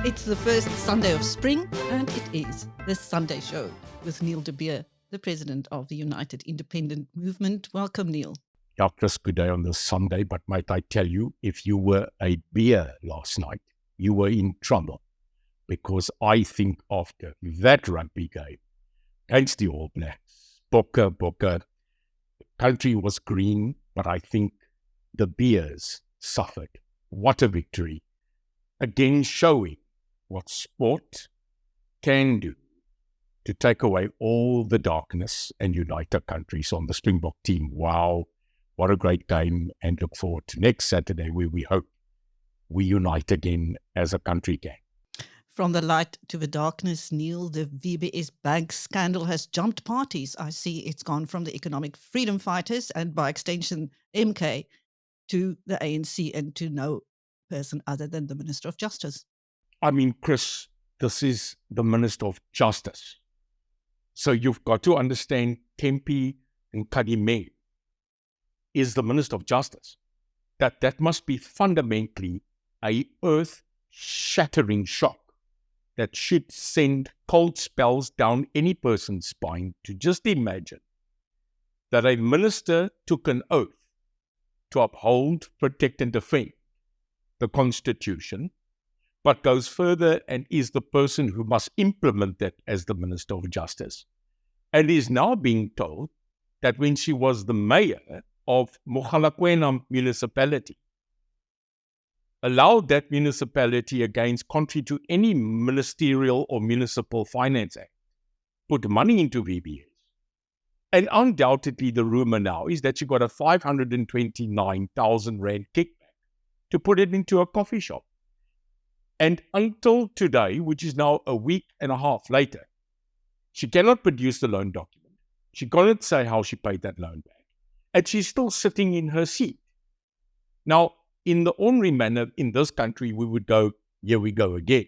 It's the first Sunday of spring, and it is the Sunday Show with Neil de Beer, the president of the United Independent Movement. Welcome, Neil. Yeah, Chris, good day on this Sunday, but might I tell you, if you were a beer last night, you were in trouble, because I think after that rugby game against the All Blacks, Bokke, the country was green, but I think the beers suffered. What a victory. Again, showing what sport can do to take away all the darkness and unite our countries on the Springbok team. Wow, what a great game, and look forward to next Saturday where we hope we unite again as a country can. From the light to the darkness, Neil, the VBS Bank scandal has jumped parties. I see it's gone from the economic freedom fighters and by extension MK to the ANC and to no person other than the Minister of Justice. I mean, Chris, this is the Minister of Justice. So you've got to understand Tempi and Kadime is the Minister of Justice. That must be fundamentally a earth-shattering shock that should send cold spells down any person's spine to just imagine that a minister took an oath to uphold, protect and defend the Constitution, but goes further and is the person who must implement that as the Minister of Justice, and is now being told that when she was the mayor of Mpumalanga municipality, allowed that municipality against contrary to any ministerial or municipal finance act, put money into VBS. And undoubtedly the rumor now is that she got a 529,000 Rand kickback to put it into a coffee shop. And until today, which is now a week and a half later, she cannot produce the loan document. She cannot say how she paid that loan back. And she's still sitting in her seat. Now, in the ordinary manner in this country, we would go, here we go again.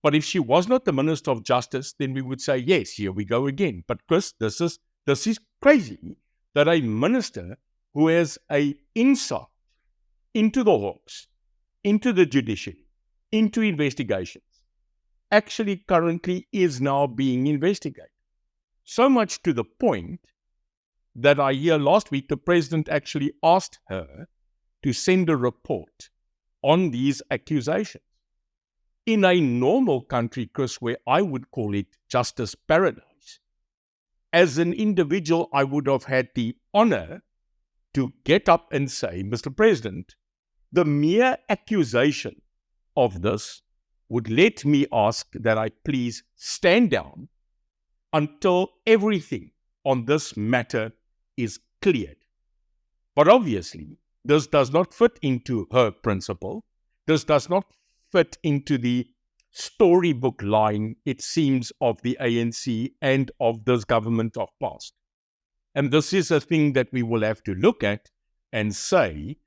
But if she was not the Minister of Justice, then we would say, yes, here we go again. But Chris, this is crazy that a minister who has an insight into the Hawks, into the judiciary, into investigations, actually currently is now being investigated. So much to the point that I hear last week the president actually asked her to send a report on these accusations. In a normal country, Chris, where I would call it justice paradise, as an individual, I would have had the honor to get up and say, Mr. President, the mere accusation of this would let me ask that I please stand down until everything on this matter is cleared. But obviously, this does not fit into her principle. This does not fit into the storybook line, it seems, of the ANC and of this government of past. And this is a thing that we will have to look at and say,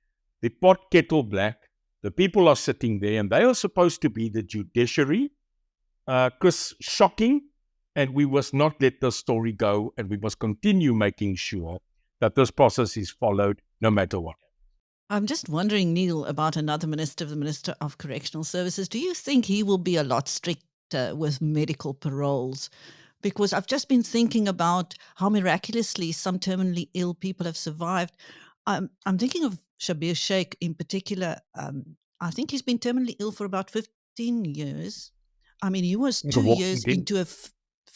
the pot kettle black, the people are sitting there and they are supposed to be the judiciary. Chris, shocking. And we must not let this story go, and we must continue making sure that this process is followed no matter what. I'm just wondering, Neil, about another minister, the Minister of Correctional Services. Do you think he will be a lot stricter with medical paroles? Because I've just been thinking about how miraculously some terminally ill people have survived. I'm thinking of Shabir Shaik in particular. I think he's been terminally ill for about 15 years. I mean, he was 2 years into a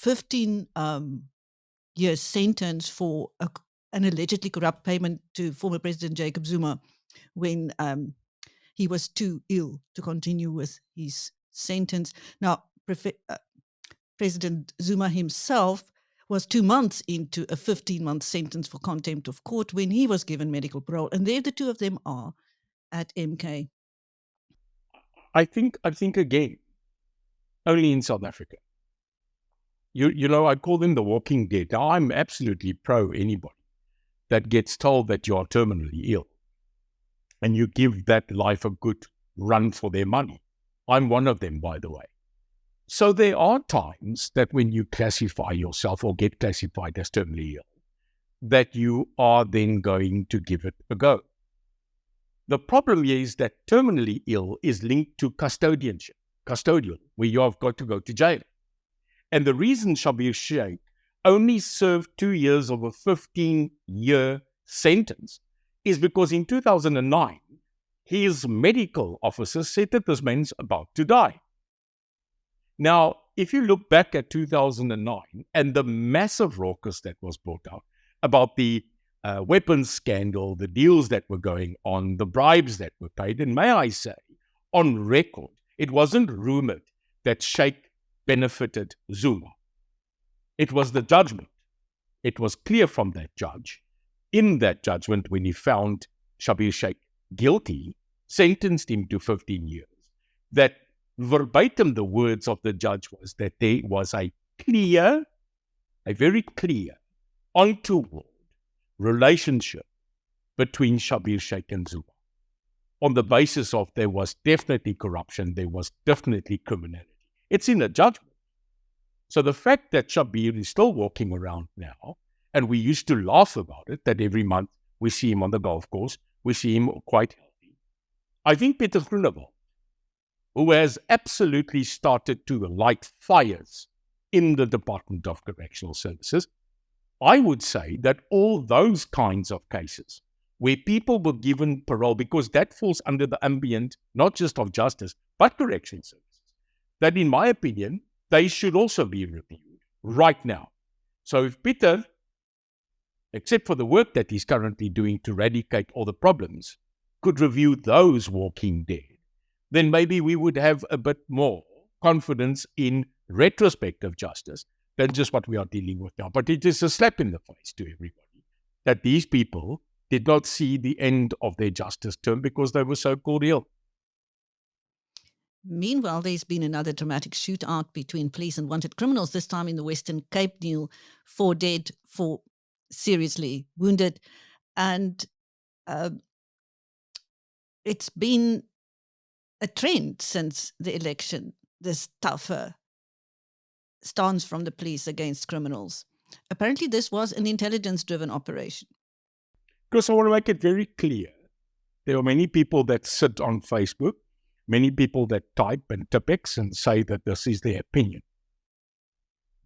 15-year sentence for an allegedly corrupt payment to former President Jacob Zuma when he was too ill to continue with his sentence. Now, President Zuma himself was 2 months into a 15-month sentence for contempt of court when he was given medical parole. And there the two of them are at MK. I think again, only in South Africa. You know, I call them the walking dead. Now, I'm absolutely pro anybody that gets told that you are terminally ill and you give that life a good run for their money. I'm one of them, by the way. So there are times that when you classify yourself or get classified as terminally ill, that you are then going to give it a go. The problem is that terminally ill is linked to custodianship. custodial, where you have got to go to jail. And the reason Shabir Shaik only served 2 years of a 15-year sentence is because in 2009, his medical officer said that this man's about to die. Now, if you look back at 2009 and the massive raucous that was brought out about the weapons scandal, the deals that were going on, the bribes that were paid, and may I say, on record, it wasn't rumored that Shaik benefited Zuma. It was the judgment. It was clear from that judge, in that judgment, when he found Shabir Shaik guilty, sentenced him to 15 years, that verbatim the words of the judge was that there was a very clear, untoward relationship between Shabir Shaik and Zuma, on the basis of there was definitely corruption, there was definitely criminality. It's in the judgment. So the fact that Shabir is still walking around now, and we used to laugh about it, that every month we see him on the golf course, we see him quite healthy. I think Peter Groenewald, who has absolutely started to light fires in the Department of Correctional Services, I would say that all those kinds of cases where people were given parole, because that falls under the ambient, not just of justice, but correctional services, that in my opinion, they should also be reviewed right now. So if Peter, except for the work that he's currently doing to eradicate all the problems, could review those walking dead, then maybe we would have a bit more confidence in retrospective justice than just what we are dealing with now. But it is a slap in the face to everybody that these people did not see the end of their justice term because they were so-called ill. Meanwhile, there's been another dramatic shootout between police and wanted criminals, this time in the Western Cape, Neil. 4 dead, 4 seriously wounded. And it's been a trend since the election, this tougher stance from the police against criminals. Apparently, this was an intelligence-driven operation. Because I want to make it very clear, there are many people that sit on Facebook, many people that type and Tipex and say that this is their opinion.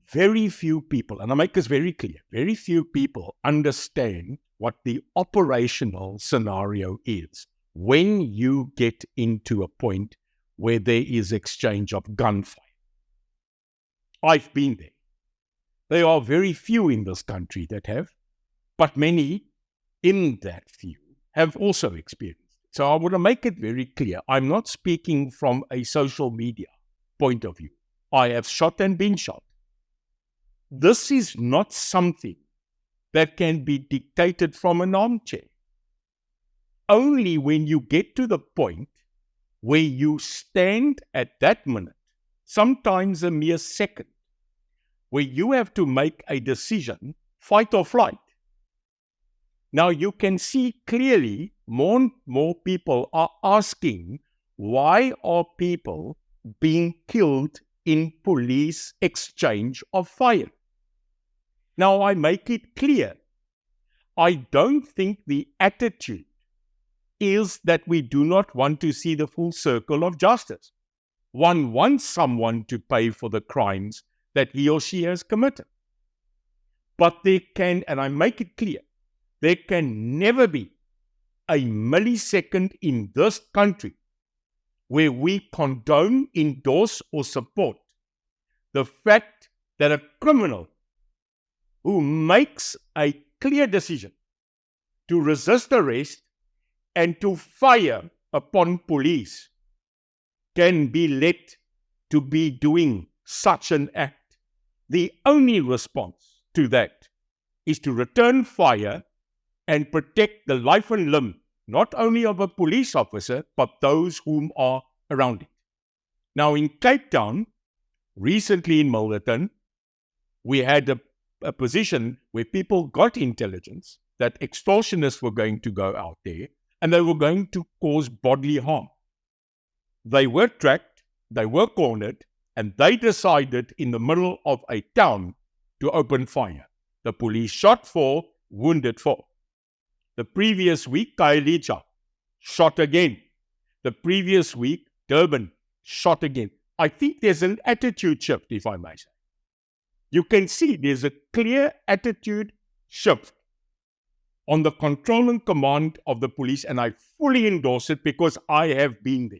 Very few people, and I make this very clear, very few people understand what the operational scenario is when you get into a point where there is exchange of gunfire. I've been there. There are very few in this country that have, but many in that few have also experienced it. So I want to make it very clear. I'm not speaking from a social media point of view. I have shot and been shot. This is not something that can be dictated from an armchair. Only when you get to the point where you stand at that minute, sometimes a mere second, where you have to make a decision, fight or flight. Now you can see clearly more and more people are asking, why are people being killed in police exchange of fire? Now I make it clear, I don't think the attitude is that we do not want to see the full circle of justice. One wants someone to pay for the crimes that he or she has committed. But there can, and I make it clear, there can never be a millisecond in this country where we condone, endorse, or support the fact that a criminal who makes a clear decision to resist arrest and to fire upon police can be let to be doing such an act. The only response to that is to return fire and protect the life and limb, not only of a police officer, but those whom are around it. Now in Cape Town, recently in Milnerton, we had a position where people got intelligence that extortionists were going to go out there and they were going to cause bodily harm. They were tracked, they were cornered, and they decided in the middle of a town to open fire. The police shot 4, wounded 4. The previous week, Khayelitsha shot again. The previous week, Durban shot again. I think there's an attitude shift, if I may say. You can see there's a clear attitude shift on the control and command of the police, and I fully endorse it because I have been there.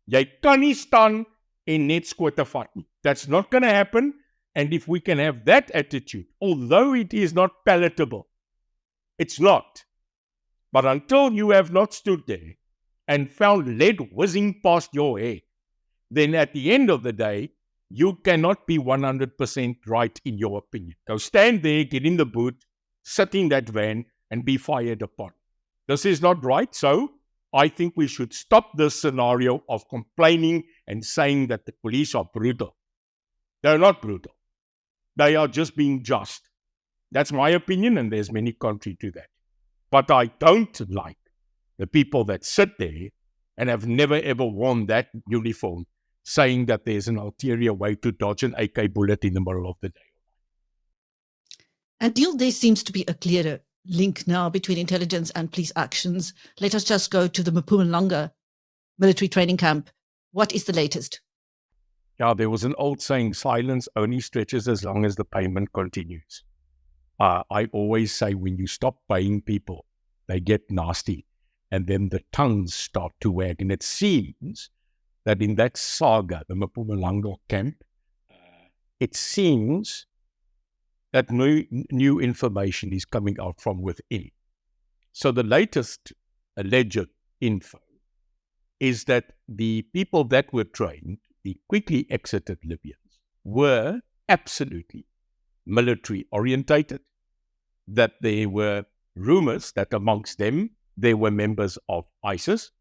Jy kan nie staan en net skote vat nie. That's not going to happen. And if we can have that attitude, although it is not palatable, it's not. But until you have not stood there and found lead whizzing past your head, then at the end of the day, you cannot be 100% right in your opinion. Go stand there, get in the boot, sit in that van, and be fired upon. This is not right. So I think we should stop this scenario of complaining and saying that the police are brutal. They're not brutal. They are just being just. That's my opinion, and there's many contrary to that. But I don't like the people that sit there and have never ever worn that uniform, saying that there's an ulterior way to dodge an AK bullet in the middle of the day. And Neil, there seems to be a clearer link now between intelligence and police actions. Let us just go to the Mpumalanga military training camp. What is the latest? Yeah, there was an old saying, silence only stretches as long as the payment continues. I always say when you stop paying people, they get nasty, and then the tongues start to wag. And it seems that in that saga, the Mpumalanga camp, it seems that new information is coming out from within. So the latest alleged info is that the people that were trained, the quickly exited Libyans, were absolutely military orientated, that there were rumors that amongst them, they were members of ISIS,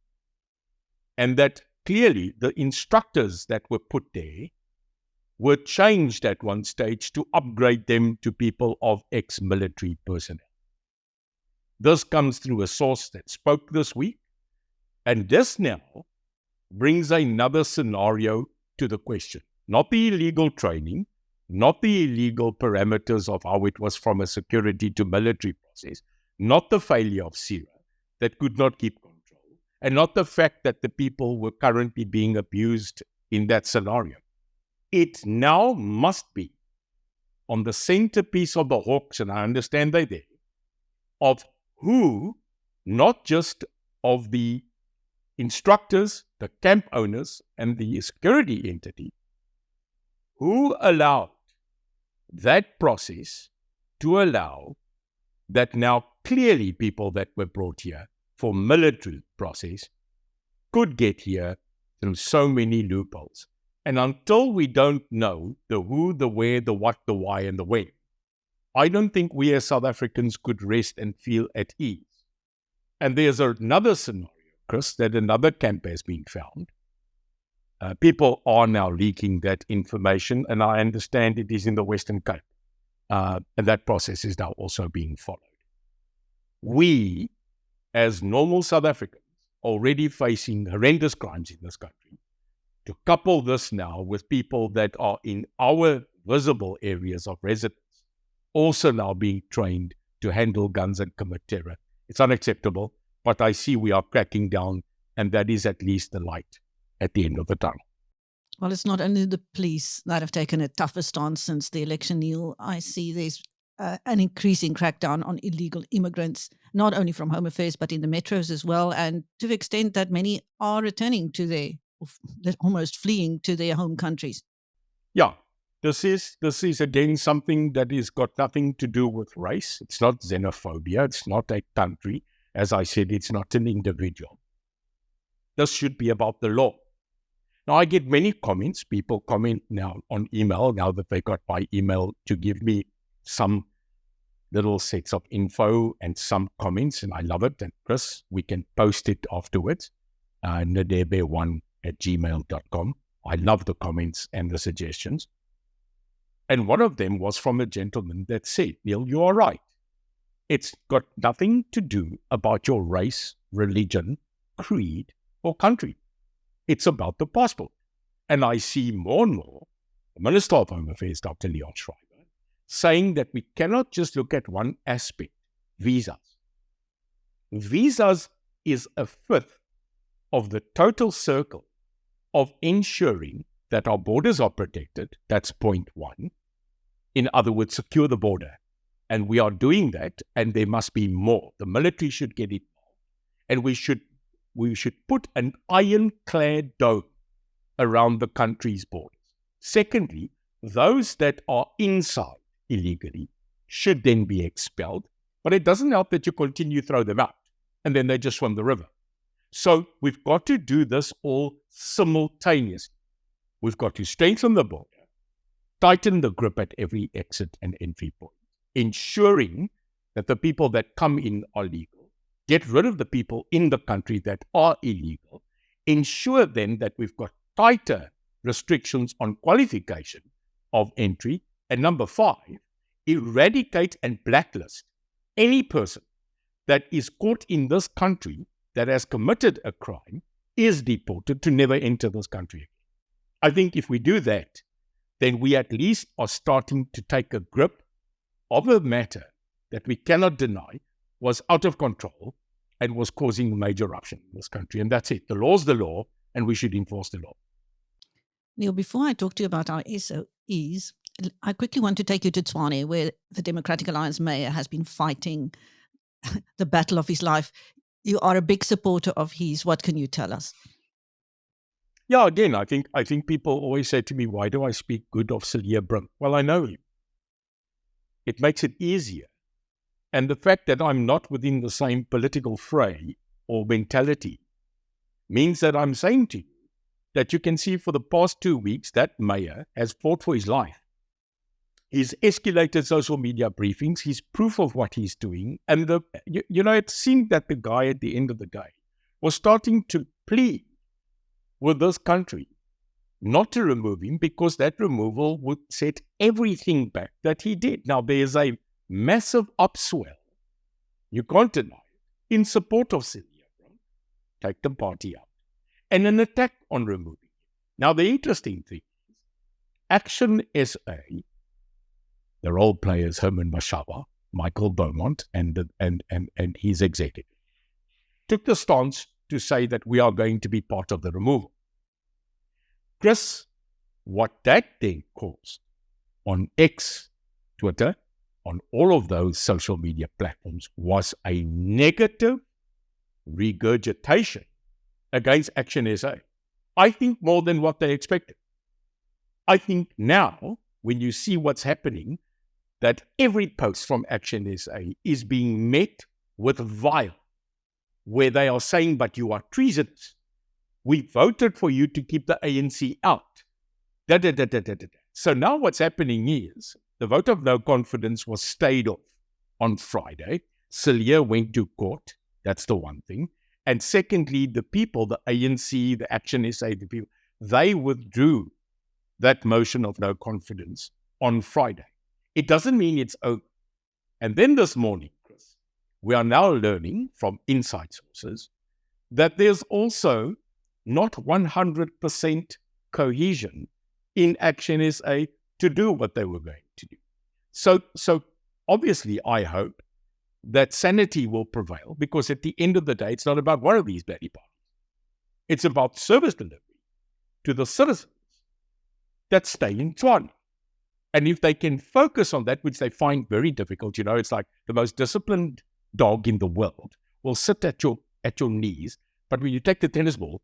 and that clearly the instructors that were put there were changed at one stage to upgrade them to people of ex-military personnel. This comes through a source that spoke this week, and this now brings another scenario to the question. Not the illegal training, not the illegal parameters of how it was from a security to military process, not the failure of Syria that could not keep control, and not the fact that the people were currently being abused in that scenario. It now must be on the centerpiece of the hawks, and I understand they're there, of who, not just of the instructors, the camp owners, and the security entity, who allowed that process to allow that now clearly people that were brought here for military process could get here through so many loopholes. And until we don't know the who, the where, the what, the why, and the when, I don't think we as South Africans could rest and feel at ease. And there's another scenario, Chris, that another camp has been found. People are now leaking that information, and I understand it is in the Western Cape. And that process is now also being followed. We, as normal South Africans, already facing horrendous crimes in this country, to couple this now with people that are in our visible areas of residence, also now being trained to handle guns and commit terror. It's unacceptable, but I see we are cracking down, and that is at least the light at the end of the tunnel. Well, it's not only the police that have taken a tougher stance since the election, Neil. I see there's an increasing crackdown on illegal immigrants, not only from Home Affairs, but in the metros as well, and to the extent that many are returning to they're almost fleeing to their home countries. Yeah, this is again something that has got nothing to do with race. It's not xenophobia. It's not a country. As I said, it's not an individual. This should be about the law. Now, I get many comments. People comment now on email, now that they got my email, to give me some little sets of info and some comments, and I love it. And Chris, we can post it afterwards, nadebe1@gmail.com. I love the comments and the suggestions. And one of them was from a gentleman that said, Neil, you are right. It's got nothing to do about your race, religion, creed, or country. It's about the passport. And I see more and more the Minister of Home Affairs, Dr. Leon Schreiber, saying that we cannot just look at one aspect, visas. Visas is a fifth of the total circle of ensuring that our borders are protected. That's point one. In other words, secure the border. And we are doing that, and there must be more. The military should get involved. And we should put an ironclad dome around the country's borders. Secondly, those that are inside illegally should then be expelled. But it doesn't help that you continue to throw them out, and then they just swim the river. So we've got to do this all simultaneously. We've got to strengthen the border, tighten the grip at every exit and entry point, ensuring that the people that come in are legal, get rid of the people in the country that are illegal, ensure then that we've got tighter restrictions on qualification of entry, and number 5, eradicate and blacklist any person that is caught in this country that has committed a crime, is deported, to never enter this country again. I think if we do that, then we at least are starting to take a grip of a matter that we cannot deny was out of control and was causing major eruption in this country. And that's it. The law's the law, and we should enforce the law. Neil, before I talk to you about our SOEs, I quickly want to take you to Tshwane, where the Democratic Alliance mayor has been fighting the battle of his life. You are a big supporter of his. What can you tell us? Yeah, again, I think people always say to me, why do I speak good of Shabir Shaik? Well, I know him. It makes it easier. And the fact that I'm not within the same political fray or mentality means that I'm saying to you that you can see for the past 2 weeks that mayor has fought for his life. He's escalated social media briefings. He's proof of what he's doing. And it seemed that the guy at the end of the day was starting to plead with this country not to remove him, because that removal would set everything back that he did. Now, there's a massive upswell, you can't deny it, in support of Shabir Shaik. Take the party out. And an attack on removing him. Now, the interesting thing is, ActionSA, the role players, Herman Mashaba, Michael Beaumont, and his executive, took the stance to say that we are going to be part of the removal. Chris, what that then caused on X, Twitter, on all of those social media platforms was a negative regurgitation against ActionSA. I think more than what they expected. I think now, when you see what's happening, that every post from ActionSA is being met with vile, where they are saying, but you are treasonous. We voted for you to keep the ANC out. So now what's happening is, the vote of no confidence was stayed off on Friday. Shabir went to court. That's the one thing. And secondly, the people, the ANC, the ActionSA, the people, they withdrew that motion of no confidence on Friday. It doesn't mean it's over. And then this morning, Chris, we are now learning from inside sources that there's also not 100% cohesion in ActionSA to do what they were going to do. So obviously, I hope that sanity will prevail, because at the end of the day, it's not about one of these bloody parties. It's about service delivery to the citizens that stay in Tshwane. And if they can focus on that, which they find very difficult, it's like the most disciplined dog in the world will sit at your knees, but when you take the tennis ball,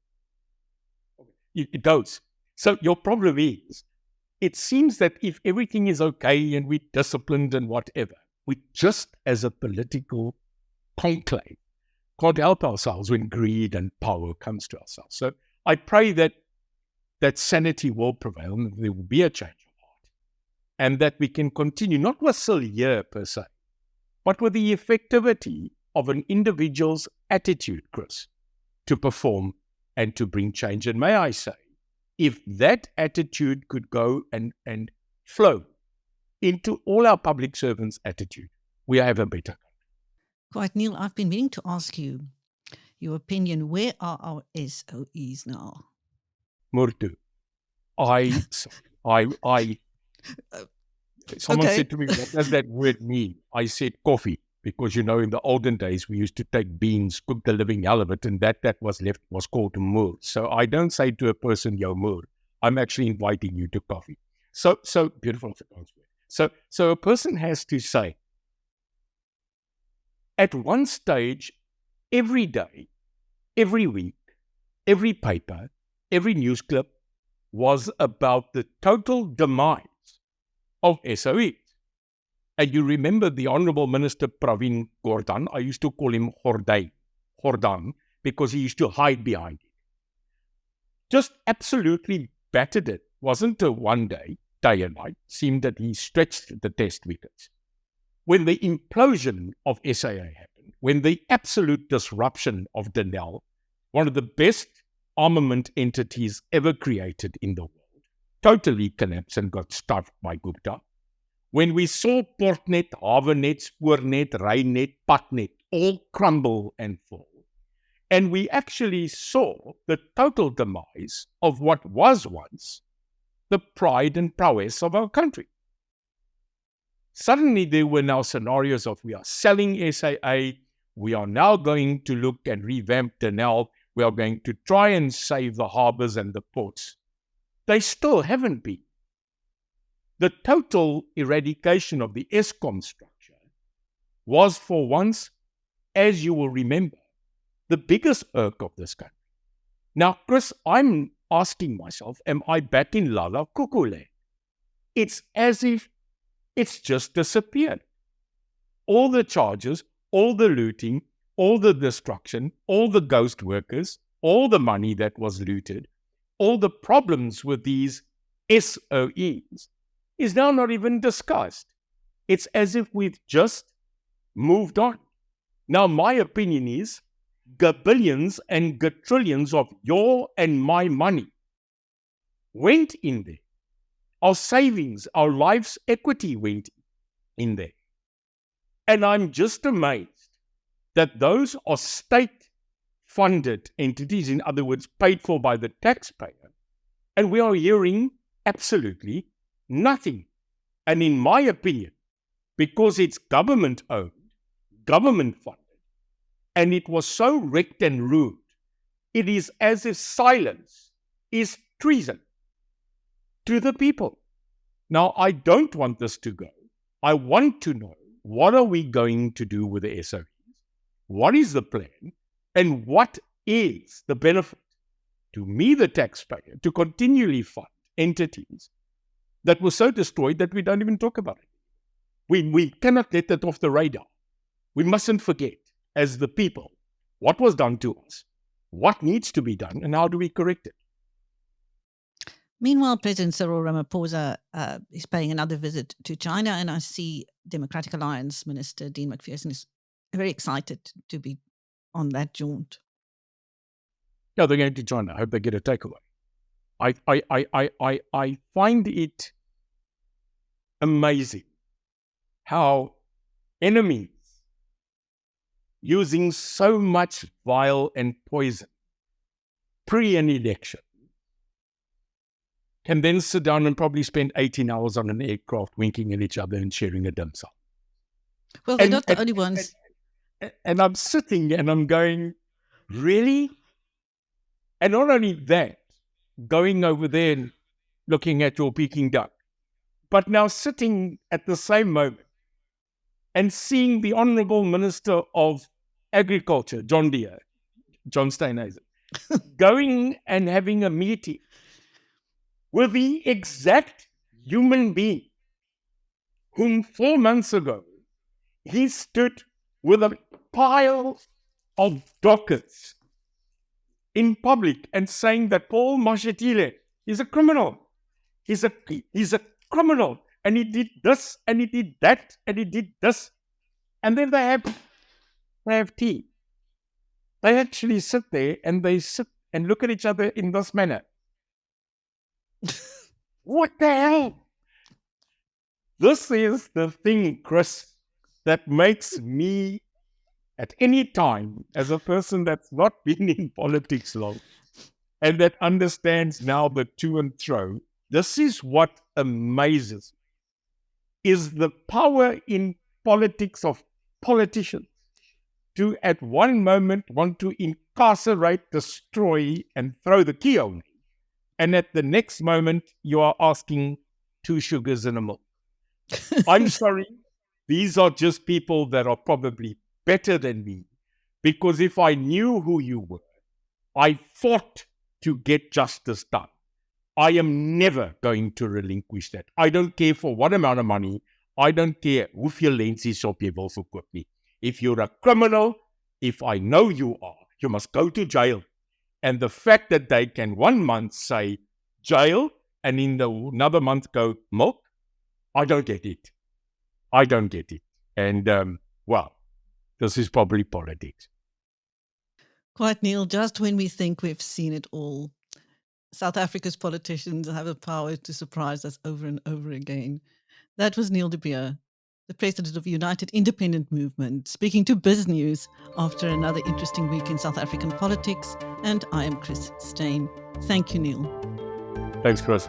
it goes. So your problem is, it seems that if everything is okay and we're disciplined and whatever, we just, as a political conclave, can't help ourselves when greed and power comes to ourselves. So I pray that sanity will prevail and there will be a change of heart, and that we can continue, not with Shabir per se, but with the effectivity of an individual's attitude, Chris, to perform and to bring change. And may I say, if that attitude could go and flow into all our public servants' attitude, we have a better country. Quite, Neil, I've been meaning to ask you your opinion. Where are our SOEs now? Murtu. Someone said to me, what does that word mean? I said coffee, because, in the olden days, we used to take beans, cook the living hell of it, and that was called moer. So I don't say to a person, yo, moer. I'm actually inviting you to coffee. So beautiful Afrikaans word. So a person has to say, at one stage, every day, every week, every paper, every news clip was about the total demise of SOEs. And you remember the Honorable Minister Pravin Gordhan, I used to call him Gordhan, because he used to hide behind it. Just absolutely battered it. Wasn't a one day and night. Seemed that he stretched the test wickets. When the implosion of SAA happened, when the absolute disruption of Denel, one of the best armament entities ever created in the world, totally collapsed and got stuffed by Gupta. When we saw Portnet, Havenet, Spoornet, Reinet, Patnet all crumble and fall, and we actually saw the total demise of what was once the pride and prowess of our country. Suddenly there were now scenarios of we are selling SAA, we are now going to look and revamp Denel, we are going to try and save the harbours and the ports. They still haven't been. The total eradication of the Eskom structure was for once, as you will remember, the biggest irk of this country. Now, Chris, I'm asking myself, am I back in Lala Kukule? It's as if it's just disappeared. All the charges, all the looting, all the destruction, all the ghost workers, all the money that was looted, all the problems with these SOEs is now not even discussed. It's as if we've just moved on. Now, my opinion is billions and trillions of your and my money went in there. Our savings, our life's equity went in there. And I'm just amazed that those are state-funded entities, in other words, paid for by the taxpayer, and we are hearing absolutely nothing. And in my opinion, because it's government-owned, government-funded, and it was so wrecked and ruined, it is as if silence is treason to the people. Now, I don't want this to go. I want to know, what are we going to do with the SOEs? What is the plan? And what is the benefit to me, the taxpayer, to continually fund entities that were so destroyed that we don't even talk about it? We cannot let that off the radar. We mustn't forget, as the people, what was done to us, what needs to be done, and how do we correct it? Meanwhile, President Cyril Ramaphosa is paying another visit to China, and I see Democratic Alliance Minister Dean McPherson is very excited to be on that jaunt. Yeah, they're going to China. I hope they get a takeaway. I find it amazing how enemies using so much vile and poison pre an election can then sit down and probably spend 18 hours on an aircraft winking at each other and sharing a dim sum. Well, they're not the only ones. And I'm sitting and I'm going, really? And not only that, going over there and looking at your Peking duck, but now sitting at the same moment and seeing the Honourable Minister of Agriculture, John Steenhuisen, going and having a meeting with the exact human being whom 4 months ago he stood with a pile of dockets in public and saying that Paul Mashatile is a criminal. He's a criminal, and he did this, and he did that, and he did this. And then they have tea. They actually sit there and they sit and look at each other in this manner. What the hell? This is the thing, Chris, that makes me, at any time, as a person that's not been in politics long and that understands now the to and fro, this is what amazes me, is the power in politics of politicians to, at one moment, want to incarcerate, destroy, and throw the key only, and at the next moment, you are asking 2 sugars and a milk. I'm sorry. These are just people that are probably better than me, because if I knew who you were, I fought to get justice done. I am never going to relinquish that. I don't care for what amount of money. I don't care hoeveel lensies op jy wil verkoop nie. If you're a criminal, if I know you are, you must go to jail. And the fact that they can 1 month say jail and in another month go milk, I don't get it. I don't get it. And, well, this is probably politics. Quite, Neil, just when we think we've seen it all, South Africa's politicians have the power to surprise us over and over again. That was Neil de Beer, the president of the United Independent Movement, speaking to BizNews after another interesting week in South African politics. And I am Chris Steyn. Thank you, Neil. Thanks, Chris.